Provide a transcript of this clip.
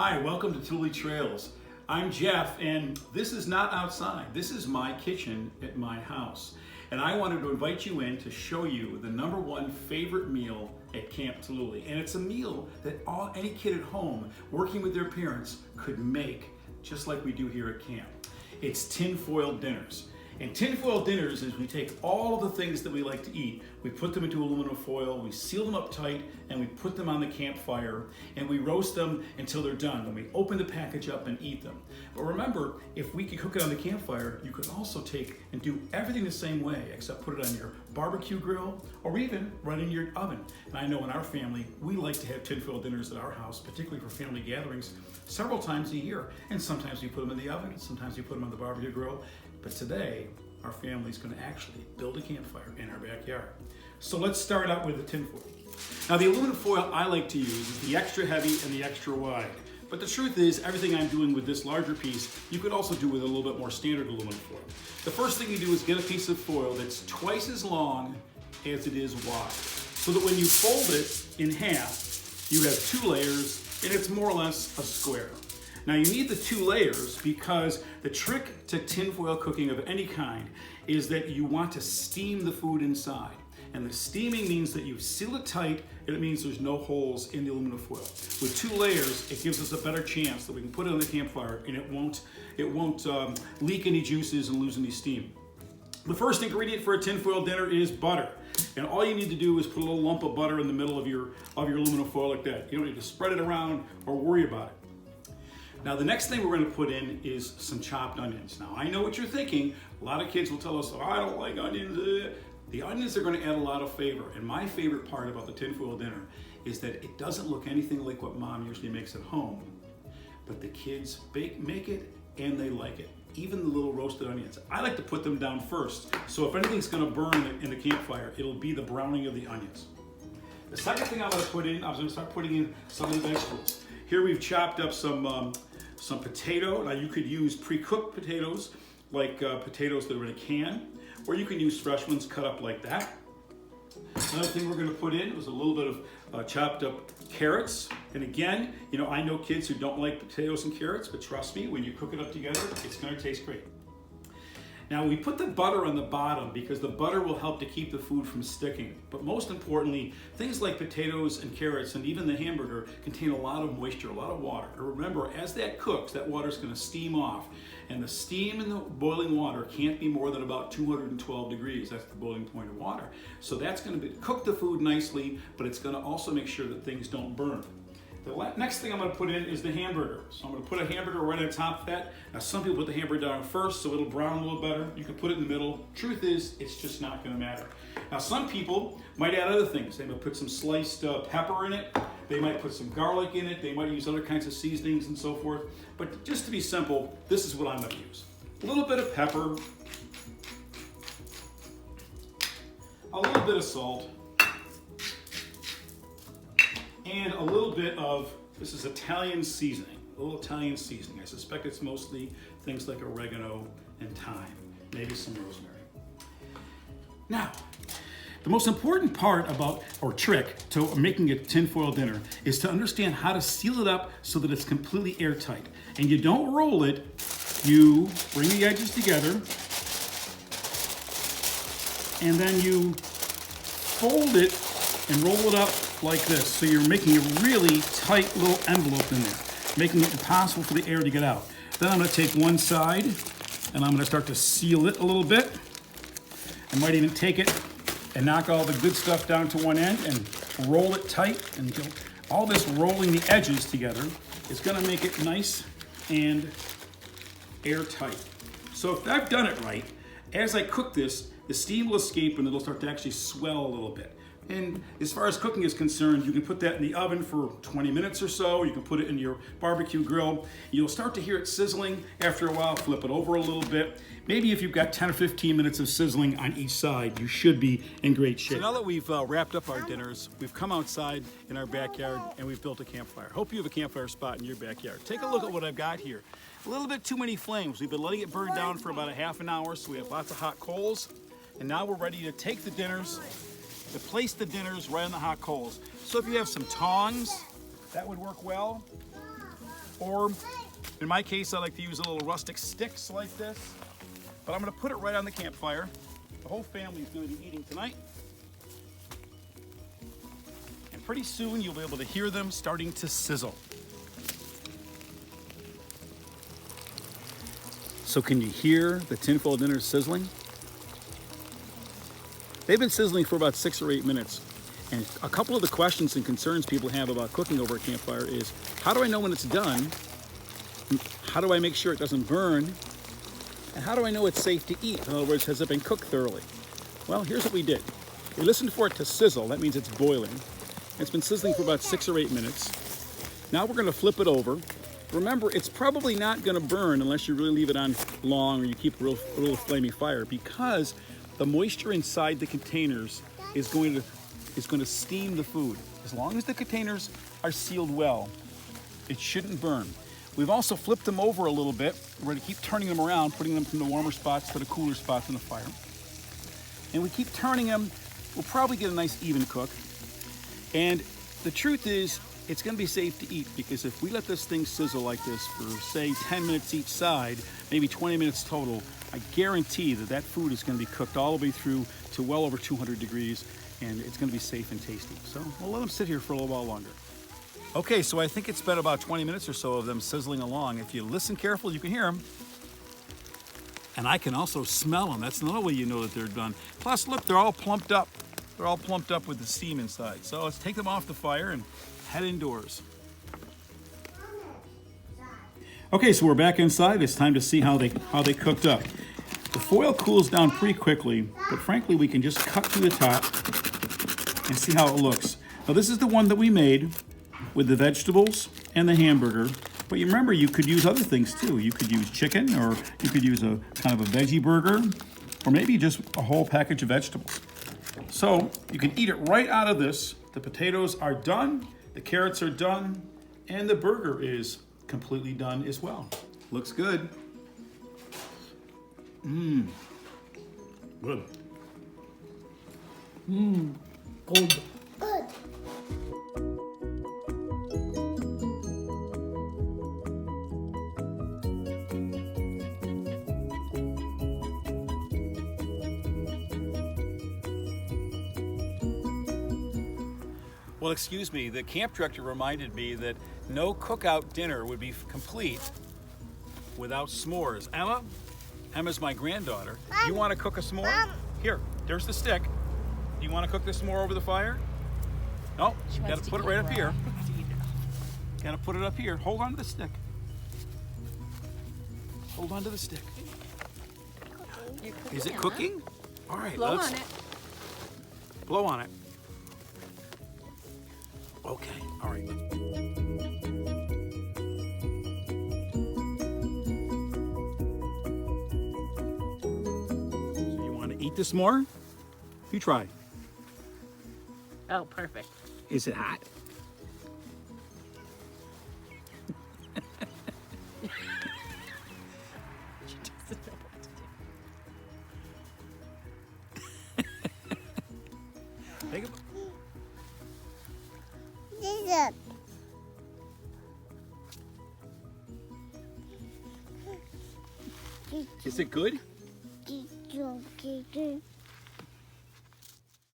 Hi, welcome to Talooli Trails. I'm Jeff, and this is not outside. This is my kitchen at my house. And I wanted to invite you in to show you the #1 favorite meal at Camp Talooli. And it's a meal that any kid at home working with their parents could make, just like we do here at camp. It's tinfoil dinners. And tinfoil dinners is we take all of the things that we like to eat, we put them into aluminum foil, we seal them up tight, and we put them on the campfire, and we roast them until they're done. Then we open the package up and eat them. But remember, if we could cook it on the campfire, you could also take and do everything the same way, except put it on your barbecue grill, or even right in your oven. And I know in our family, we like to have tinfoil dinners at our house, particularly for family gatherings, several times a year. And sometimes we put them in the oven, sometimes we put them on the barbecue grill. But today, our family's going to actually build a campfire in our backyard. So let's start out with the tinfoil. Now the aluminum foil I like to use is the extra heavy and the extra wide. But the truth is, everything I'm doing with this larger piece, you could also do with a little bit more standard aluminum foil. The first thing you do is get a piece of foil that's twice as long as it is wide. So that when you fold it in half, you have 2 layers and it's more or less a square. Now you need the 2 layers because the trick to tinfoil cooking of any kind is that you want to steam the food inside. And the steaming means that you seal it tight, and it means there's no holes in the aluminum foil. With 2 layers, it gives us a better chance that we can put it on the campfire and it won't leak any juices and lose any steam. The first ingredient for a tinfoil dinner is butter. And all you need to do is put a little lump of butter in the middle of your aluminum foil like that. You don't need to spread it around or worry about it. Now the next thing we're going to put in is some chopped onions. Now I know what you're thinking. A lot of kids will tell us, oh, I don't like onions. The onions are going to add a lot of flavor. And my favorite part about the tinfoil dinner is that it doesn't look anything like what Mom usually makes at home. But the kids make it and they like it. Even the little roasted onions. I like to put them down first. So if anything's going to burn in the campfire, it'll be the browning of the onions. The second thing I'm going to put in, I was going to start putting in some of the vegetables. Here we've chopped up some potato. Now you could use pre-cooked potatoes, like potatoes that are in a can, or you can use fresh ones cut up like that. Another thing we're going to put in was a little bit of chopped up carrots. And again, I know kids who don't like potatoes and carrots, but trust me, when you cook it up together, it's going to taste great. Now we put the butter on the bottom because the butter will help to keep the food from sticking. But most importantly, things like potatoes and carrots and even the hamburger contain a lot of moisture, a lot of water. And remember, as that cooks, that water is going to steam off. And the steam in the boiling water can't be more than about 212 degrees. That's the boiling point of water. So that's going to cook the food nicely, but it's going to also make sure that things don't burn. The next thing I'm going to put in is the hamburger. So I'm going to put a hamburger right on top of that. Now some people put the hamburger down first so it'll brown a little better. You can put it in the middle. Truth is, it's just not going to matter. Now some people might add other things. They might put some sliced pepper in it. They might put some garlic in it. They might use other kinds of seasonings and so forth. But just to be simple, this is what I'm going to use. A little bit of pepper. A little bit of salt. And a little bit of, this is Italian seasoning, a little Italian seasoning. I suspect it's mostly things like oregano and thyme, maybe some rosemary. Now, the most important part or trick to making a tinfoil dinner is to understand how to seal it up so that it's completely airtight. And you don't roll it, you bring the edges together, and then you fold it and roll it up like this. So you're making a really tight little envelope in there, making it impossible for the air to get out. Then I'm going to take one side and I'm going to start to seal it a little bit. I might even take it and knock all the good stuff down to one end and roll it tight. And all this rolling the edges together is going to make it nice and airtight. So if I've done it right, as I cook this, the steam will escape and it'll start to actually swell a little bit. And as far as cooking is concerned, you can put that in the oven for 20 minutes or so. You can put it in your barbecue grill. You'll start to hear it sizzling. After a while, flip it over a little bit. Maybe if you've got 10 or 15 minutes of sizzling on each side, you should be in great shape. So now that we've wrapped up our dinners, we've come outside in our backyard and we've built a campfire. Hope you have a campfire spot in your backyard. Take a look at what I've got here. A little bit too many flames. We've been letting it burn down for about a half an hour, so we have lots of hot coals. And now we're ready to take the dinners, to place the dinners right on the hot coals. So if you have some tongs, that would work well. Or in my case, I like to use a little rustic sticks like this. But I'm gonna put it right on the campfire. The whole family is gonna be eating tonight. And pretty soon you'll be able to hear them starting to sizzle. So can you hear the tinfoil dinner sizzling? They've been sizzling for about 6 or 8 minutes. And a couple of the questions and concerns people have about cooking over a campfire is, how do I know when it's done? How do I make sure it doesn't burn? And how do I know it's safe to eat? In other words, has it been cooked thoroughly? Well, here's what we did. We listened for it to sizzle. That means it's boiling. It's been sizzling for about 6 or 8 minutes. Now we're gonna flip it over. Remember, it's probably not gonna burn unless you really leave it on long or you keep a real flamey fire, because the moisture inside the containers is going to steam the food. As long as the containers are sealed well, it shouldn't burn. We've also flipped them over a little bit. We're gonna keep turning them around, putting them from the warmer spots to the cooler spots in the fire. And we keep turning them. We'll probably get a nice even cook. And the truth is, it's gonna be safe to eat, because if we let this thing sizzle like this for, say, 10 minutes each side, maybe 20 minutes total, I guarantee that that food is gonna be cooked all the way through to well over 200 degrees, and it's gonna be safe and tasty. So we'll let them sit here for a little while longer. Okay, so I think it's been about 20 minutes or so of them sizzling along. If you listen carefully, you can hear them. And I can also smell them. That's another way you know that they're done. Plus, look, they're all plumped up. They're all plumped up with the steam inside. So let's take them off the fire and head indoors. Okay, so we're back inside. It's time to see how they cooked up. The foil cools down pretty quickly, but frankly, we can just cut to the top and see how it looks. Now, this is the one that we made with the vegetables and the hamburger. But you remember, you could use other things too. You could use chicken, or you could use a kind of a veggie burger, or maybe just a whole package of vegetables. So you can eat it right out of this. The potatoes are done, the carrots are done, and the burger is completely done as well. Looks good. Mmm. Good. Mmm. Good. Good. Well, excuse me, the camp director reminded me that no cookout dinner would be complete without s'mores. Emma's my granddaughter. Mom, you want to cook a s'more? Mom. Here, there's the stick. Do you want to cook the s'more over the fire? No, you gotta put it right up here. Gotta put it up here. Hold on to the stick. Hold on to the stick. Is it cooking? All right, Blow on it. Blow on it. Okay, all right. So you want to eat this more? You try. Oh, perfect. Is it hot? She doesn't know what to do. Take a Is it good?